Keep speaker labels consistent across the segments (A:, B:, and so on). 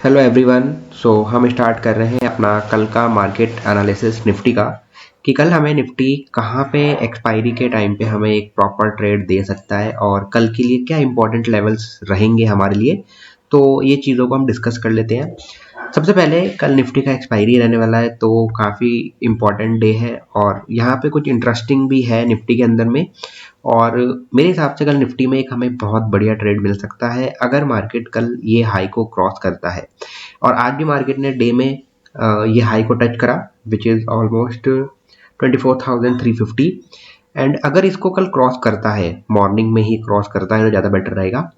A: Hello everyone. हम start कर रहे हैं अपना कल का मार्केट एनालिसिस निफ्टी का कि कल हमें निफ्टी कहाँ पे एक्सपायरी के टाइम पे हमें एक प्रॉपर ट्रेड दे सकता है और कल के लिए क्या इंपॉर्टेंट लेवल्स रहेंगे हमारे लिए। तो ये चीज़ों को हम डिस्कस कर लेते हैं। सबसे पहले कल निफ्टी का एक्सपायरी रहने वाला है तो काफ़ी इम्पॉर्टेंट डे है और यहाँ पे कुछ इंटरेस्टिंग भी है निफ्टी के अंदर में। और मेरे हिसाब से कल निफ्टी में एक हमें बहुत बढ़िया ट्रेड मिल सकता है अगर मार्केट कल ये हाई को क्रॉस करता है। और आज भी मार्केट ने डे में ये हाई को टच करा विच इज़ ऑलमोस्ट 24,350। एंड अगर इसको कल क्रॉस करता है, मॉर्निंग में ही क्रॉस करता है तो ज़्यादा बेटर रहेगा।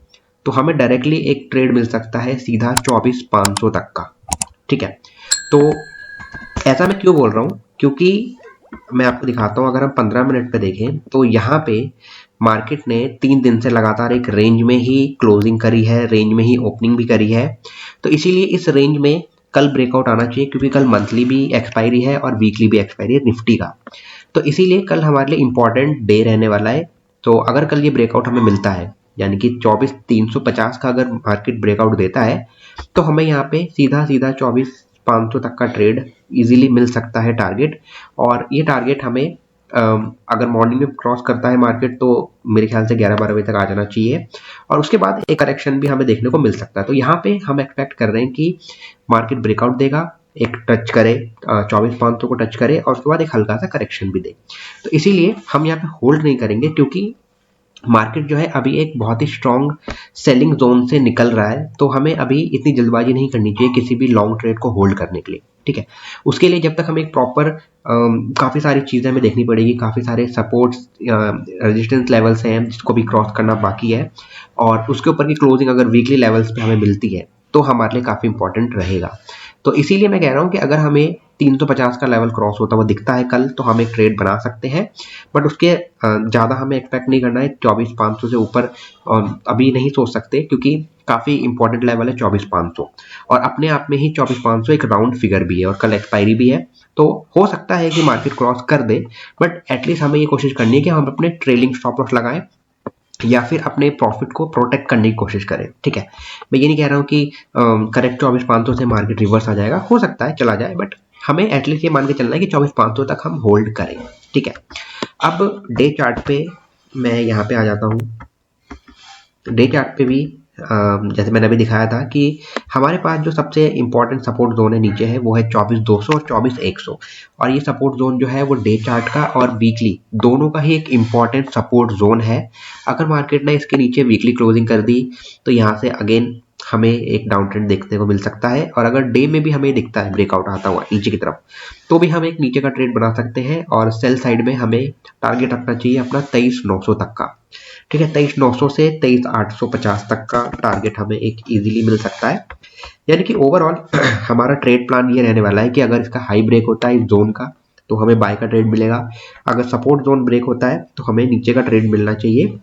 A: तो हमें डायरेक्टली एक ट्रेड मिल सकता है सीधा 24,500 तक का। ठीक है, तो ऐसा मैं क्यों बोल रहा हूँ, क्योंकि मैं आपको दिखाता हूँ। अगर हम 15 मिनट पे देखें तो यहाँ पे मार्केट ने 3 दिन से लगातार एक रेंज में ही क्लोजिंग करी है, रेंज में ही ओपनिंग भी करी है। तो इसीलिए इस रेंज में कल ब्रेकआउट आना चाहिए, क्योंकि कल मंथली भी एक्सपायरी है और वीकली भी एक्सपायरी है निफ्टी का। तो इसीलिए कल हमारे लिए इंपॉर्टेंट डे रहने वाला है। तो अगर कल ये ब्रेकआउट हमें मिलता है, यानी कि 24,350 का अगर मार्केट ब्रेकआउट देता है, तो हमें यहाँ पे सीधा सीधा 24,500 तक का ट्रेड इजीली मिल सकता है टारगेट। और ये टारगेट हमें अगर मॉर्निंग में क्रॉस करता है मार्केट तो मेरे ख्याल से 11-12 बजे तक आ जाना चाहिए। और उसके बाद एक करेक्शन भी हमें देखने को मिल सकता है। तो यहाँ पे हम एक्सपेक्ट कर रहे हैं कि मार्केट ब्रेकआउट देगा, एक टच करे 24,500 को टच करे और उसके बाद एक हल्का सा करेक्शन भी दे। तो इसीलिए हम यहाँ पे होल्ड नहीं करेंगे, क्योंकि मार्केट जो है अभी एक बहुत ही स्ट्रॉन्ग सेलिंग जोन से निकल रहा है। तो हमें अभी इतनी जल्दबाजी नहीं करनी चाहिए किसी भी लॉन्ग ट्रेड को होल्ड करने के लिए। ठीक है, उसके लिए जब तक हमें एक प्रॉपर काफ़ी सारी चीज़ें हमें देखनी पड़ेगी, काफ़ी सारे सपोर्ट्स रेजिस्टेंस लेवल्स हैं जिसको भी क्रॉस करना बाकी है। और उसके ऊपर की क्लोजिंग अगर वीकली लेवल्स पे हमें मिलती है तो हमारे लिए काफ़ी इंपॉर्टेंट रहेगा। तो इसीलिए मैं कह रहा हूँ कि अगर हमें 350 का लेवल क्रॉस होता हुआ दिखता है कल, तो हम एक ट्रेड बना सकते हैं। बट उसके ज़्यादा हमें एक्सपेक्ट नहीं करना है। 24,500 से ऊपर अभी नहीं सोच सकते, क्योंकि काफ़ी इंपॉर्टेंट लेवल है 24,500। और अपने आप में ही 24,500 एक राउंड फिगर भी है और कल एक्सपायरी भी है। तो हो सकता है कि मार्केट क्रॉस कर दे, बट एटलीस्ट हमें ये कोशिश करनी है कि हम अपने ट्रेलिंग स्टॉप लॉस लगाएं या फिर अपने प्रॉफिट को प्रोटेक्ट करने की कोशिश करें। ठीक है, मैं ये नहीं कह रहा हूँ कि करेक्ट 24,500 से मार्केट रिवर्स आ जाएगा, हो सकता है चला जाए, बट हमें एटलीस्ट ये मान के चलना है कि 24,500 तक हम होल्ड करें। ठीक है, अब डे चार्ट पे मैं यहाँ पे आ जाता हूँ। डे चार्ट पे भी जैसे मैंने अभी दिखाया था कि हमारे पास जो सबसे इंपॉर्टेंट सपोर्ट जोन है नीचे है, वो है 24,200 और 24,100। और ये सपोर्ट जोन जो है वो डे चार्ट का और वीकली दोनों का ही एक इंपॉर्टेंट सपोर्ट जोन है। अगर मार्केट ने इसके नीचे वीकली क्लोजिंग कर दी तो यहाँ से अगेन हमें एक डाउन ट्रेंड देखने को मिल सकता है। और अगर डे में भी हमें दिखता है ब्रेकआउट आता हुआ नीचे की तरफ, तो भी हम एक नीचे का ट्रेड बना सकते हैं। और सेल साइड में हमें टारगेट रखना चाहिए अपना 23,900 तक का। ठीक है, 23,900 से 23,850 तक का टारगेट हमें एक इजीली मिल सकता है। यानी कि ओवरऑल हमारा ट्रेड प्लान ये रहने वाला है कि अगर इसका हाई ब्रेक होता है इस जोन का तो हमें बाय का ट्रेड मिलेगा। अगर सपोर्ट जोन ब्रेक होता है तो हमें नीचे का ट्रेड मिलना चाहिए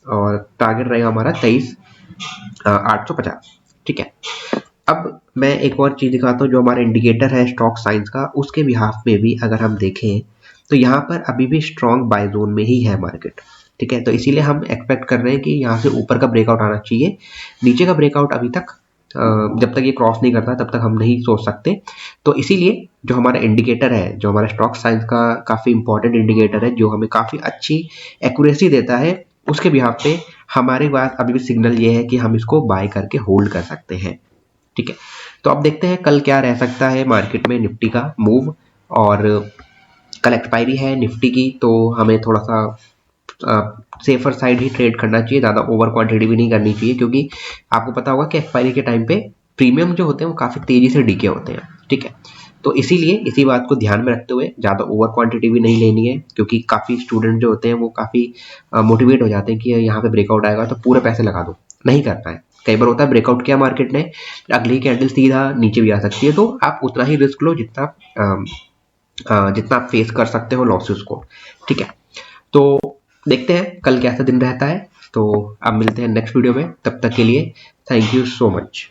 A: और टारगेट रहेगा हमारा 23,850। ठीक है, अब मैं एक और चीज दिखाता हूँ। जो हमारा इंडिकेटर है स्टॉक साइंस का, उसके बिहाफ में भी अगर हम देखें तो यहाँ पर अभी भी स्ट्रॉन्ग बाय जोन में ही है मार्केट। ठीक है, तो इसीलिए हम एक्सपेक्ट कर रहे हैं कि यहाँ से ऊपर का ब्रेकआउट आना चाहिए। नीचे का ब्रेकआउट अभी तक जब तक ये क्रॉस नहीं करता तब तक हम नहीं सोच सकते। तो इसीलिए जो हमारा इंडिकेटर है, जो हमारा स्टॉक साइंस का काफ़ी इंपॉर्टेंट इंडिकेटर है, जो हमें काफ़ी अच्छी एक्यूरेसी देता है, उसके बिहाफ पे हमारे पास अभी भी सिग्नल ये है कि हम इसको बाय करके होल्ड कर सकते हैं। ठीक है, तो अब देखते हैं कल क्या रह सकता है मार्केट में निफ्टी का मूव। और कल एक्सपायरी है निफ्टी की, तो हमें थोड़ा सा सेफर साइड ही ट्रेड करना चाहिए, ज़्यादा ओवर क्वांटिटी भी नहीं करनी चाहिए, क्योंकि आपको पता होगा कि एक्सपायरी के टाइम पे प्रीमियम जो होते हैं वो काफ़ी तेज़ी से डीके होते हैं। ठीक है, तो इसीलिए इसी बात को ध्यान में रखते हुए ज़्यादा ओवर क्वांटिटी भी नहीं लेनी है, क्योंकि काफ़ी स्टूडेंट जो होते हैं वो काफ़ी मोटिवेट हो जाते हैं कि यहाँ पे ब्रेकआउट आएगा तो पूरे पैसे लगा दो। नहीं करना है। कई बार होता है ब्रेकआउट किया मार्केट ने, अगली कैंडल सीधा नीचे भी आ सकती है, तो आप उतना ही रिस्क लो जितना जितना आप फेस कर सकते हो लॉसेस को। ठीक है, तो देखते हैं कल कैसा दिन रहता है। तो अब मिलते हैं नेक्स्ट वीडियो में, तब तक के लिए थैंक यू सो मच।